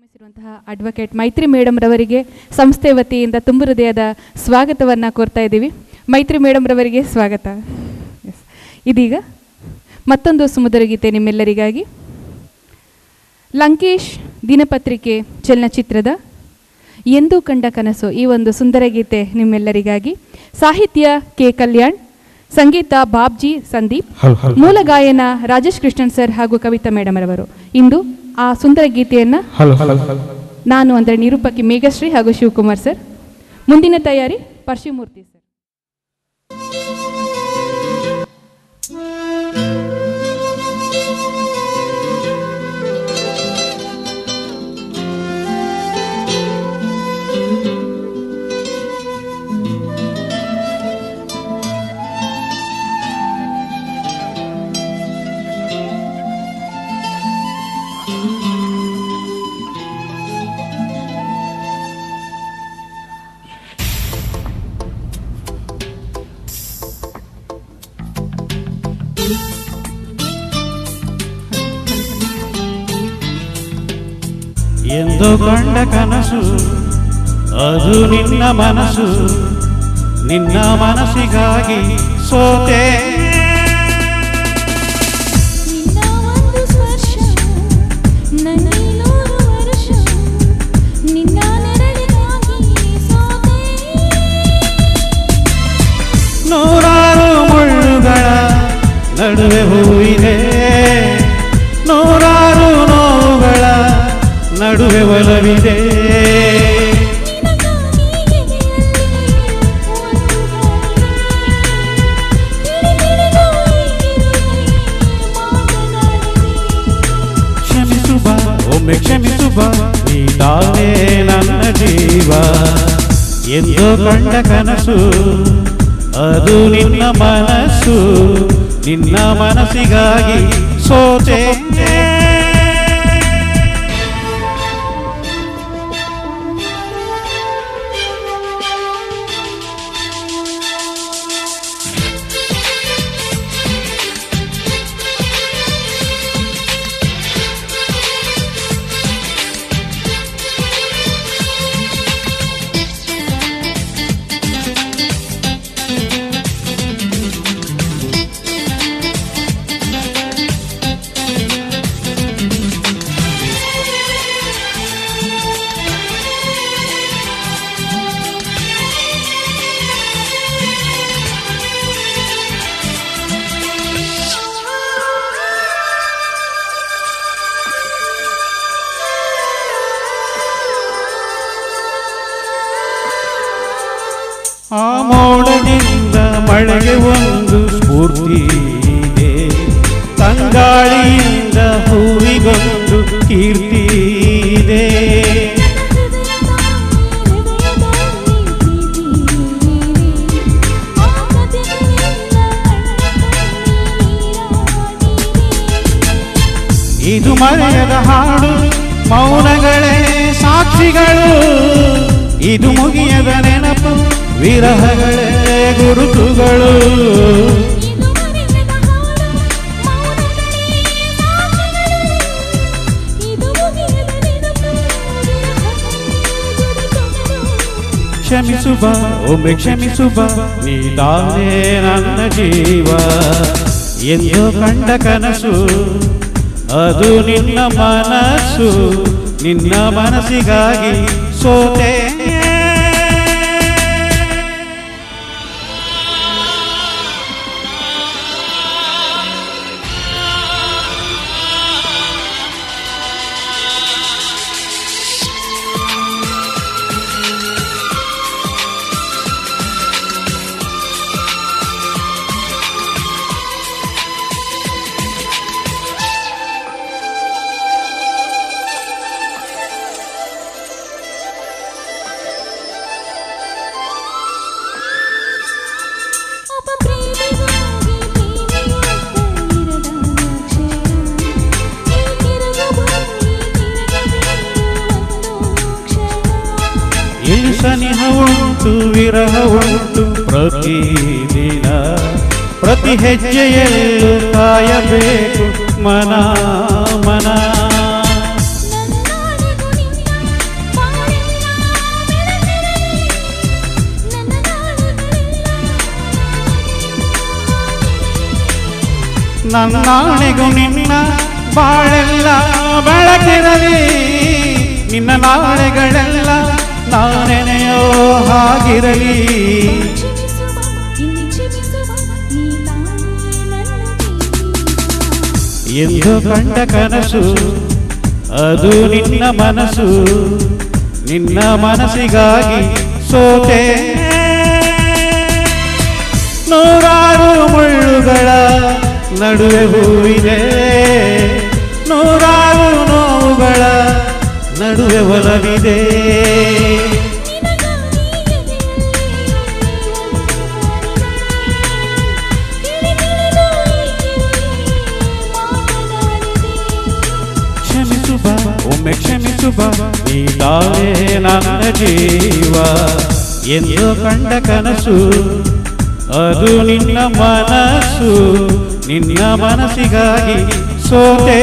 ಆಗಮಿಸಿರುವಂತಹ advocate ಮೈತ್ರಿ madam ರವರಿಗೆ ಸಂಸ್ಥೆ ವತಿಯಿಂದ ತುಂಬು ಹೃದಯದ ಸ್ವಾಗತವನ್ನು ಕೋರ್ತಾ ಇದ್ದೀವಿ. ಮೈತ್ರಿ ಮೇಡಮ್ ರವರಿಗೆ ಸ್ವಾಗತ. ಇದೀಗ ಮತ್ತೊಂದು ಸುಮಧುರ ಗೀತೆ ನಿಮ್ಮೆಲ್ಲರಿಗಾಗಿ. ಲಂಕೇಶ್ ದಿನಪತ್ರಿಕೆ ಚಲನಚಿತ್ರದ ಎಂದು ಕಂಡ ಕನಸು, ಈ ಒಂದು ಸುಂದರ ಗೀತೆ ನಿಮ್ಮೆಲ್ಲರಿಗಾಗಿ. ಸಾಹಿತ್ಯ ಕೆ ಕಲ್ಯಾಣ್, ಸಂಗೀತ ಬಾಬ್ಜಿ ಸಂದೀಪ್, ಮೂಲ ಗಾಯನ ರಾಜೇಶ್ ಕೃಷ್ಣನ್ ಸರ್ ಹಾಗೂ ಕವಿತಾ ಮೇಡಮ್ ರವರು. ಇಂದು ಆ ಸುಂದರ ಗೀತೆಯನ್ನು ನಾನು ಅಂದರೆ ನಿರೂಪಕಿ ಮೇಘಶ್ರೀ ಹಾಗೂ ಶಿವಕುಮಾರ್ ಸರ್. ಮುಂದಿನ ತಯಾರಿ ಪರಶುಮೂರ್ತಿ ಸರ್. ಎಂದು ಕಂಡ ಕನಸು ಅದು ನಿನ್ನ ಮನಸ್ಸು, ನಿನ್ನ ಮನಸ್ಸಿಗಾಗಿ ಸೋತೆ. ನಿನ್ನ ಒಂದು ಸ್ಪರ್ಶ ನನಗೆ 100 ವರ್ಷ, ನಿನ್ನ ನೆರಳಿಗಾಗಿ ಸೋತೆ. ನೂರಾರು ಮುಳ್ಳುಗಳ ನಡುವೆ ಹೂವಿದೆ, ನೂರಾರು ನೋವುಗಳ ನಡುವೆ ಒಲವಿದೆ. ಕ್ಷಮಿಸುವ ಒಮ್ಮೆ ಕ್ಷಮಿಸುವ, ನೀನೇ ನನ್ನ ಜೀವ. ಎಂದು ಕಂಡ ಕನಸು ಅದು ನಿನ್ನ ಮನಸ್ಸು, ನಿನ್ನ ಮನಸ್ಸಿಗಾಗಿ ಸೋತೆ. ಆ ಮೋಡದಿಂದ ಮಳೆಗೆ ಒಂದು ಸ್ಫೂರ್ತಿ ಇದೆ, ತಂಗಾಳಿಯಿಂದ ಹೂವಿಗೊಂದು ಕೀರ್ತಿ ಇದೆ. ಇದು ಮರೆಯದ ಹಾಡು, ಮೌನಗಳೇ ಸಾಕ್ಷಿಗಳು. ಇದು ಮುಗಿಯದ ನೆನಪು, ವಿರಹಗಳೇ ಗುರುತುಗಳು. ಕ್ಷಮಿಸುವ ಒಮ್ಮೆ ಕ್ಷಮಿಸುವ, ನೀನೇ ನನ್ನ ಜೀವ. ಎಂದು ಕಂಡ ಕನಸು ಅದು ನಿನ್ನ ಮನಸ್ಸು, ನಿನ್ನ ಮನಸ್ಸಿಗಾಗಿ ಸೋತೆ. ಇಲ್ಲಿ ಸನಿಹ ಉಂಟು, ವಿರಹ ಉಂಟು ಪ್ರತಿದಿನ, ಪ್ರತಿ ಹೆಜ್ಜೆಯಲ್ಲೂ ಕಾಯಬೇಕು ಮನ ಮನ. ನನ್ನಾಣೆಗೂ ನಿನ್ನ ಬಾಳೆಲ್ಲ ಬೆಳಕಿರಲಿ, ನಿನ್ನ ನಾಳೆಗಳೆಲ್ಲ ನಾನೆನೆಯೋ ಹಾಗಿರಲಿ. ಕ್ಷಮಿಸುವ ಇನ್ನು ಕ್ಷಮಿಸುವ ನೀ ತಾನೇ ನನ್ನ ಜೀವ. ಎಂದು ಕಂಡ ಕನಸು ಅದು ನಿನ್ನ ಮನಸ್ಸು, ನಿನ್ನ ಮನಸ್ಸಿಗಾಗಿ ಸೋತೆ. ನೂರಾರು ಮುಳ್ಳುಗಳ ನಡುವೆ ಹೂವಿದೆ, ನೂರಾರು ನೋವುಗಳ ನಡುವೆ ಒಲವಿದೆ. ನಿನಗಾಗಿ ಎದೆಯಲ್ಲಿ ತಿಳಿದಿಳಿದು ಏಕೆ ಮಾತನಾಡಿದೆ. ಕ್ಷಮಿಸು ಬಾ ಒಮ್ಮೆ ಕ್ಷಮಿಸು ಬಾ, ನೀನಾನೇ ನನ್ನ ಜೀವ. ಎಂದು ಕಂಡ ಕನಸು ಅದು ನಿನ್ನ ಮನಸ್ಸು, ನಿನ್ನ ಮನಸ್ಸಿಗಾಗಿ ಸೋತೆ.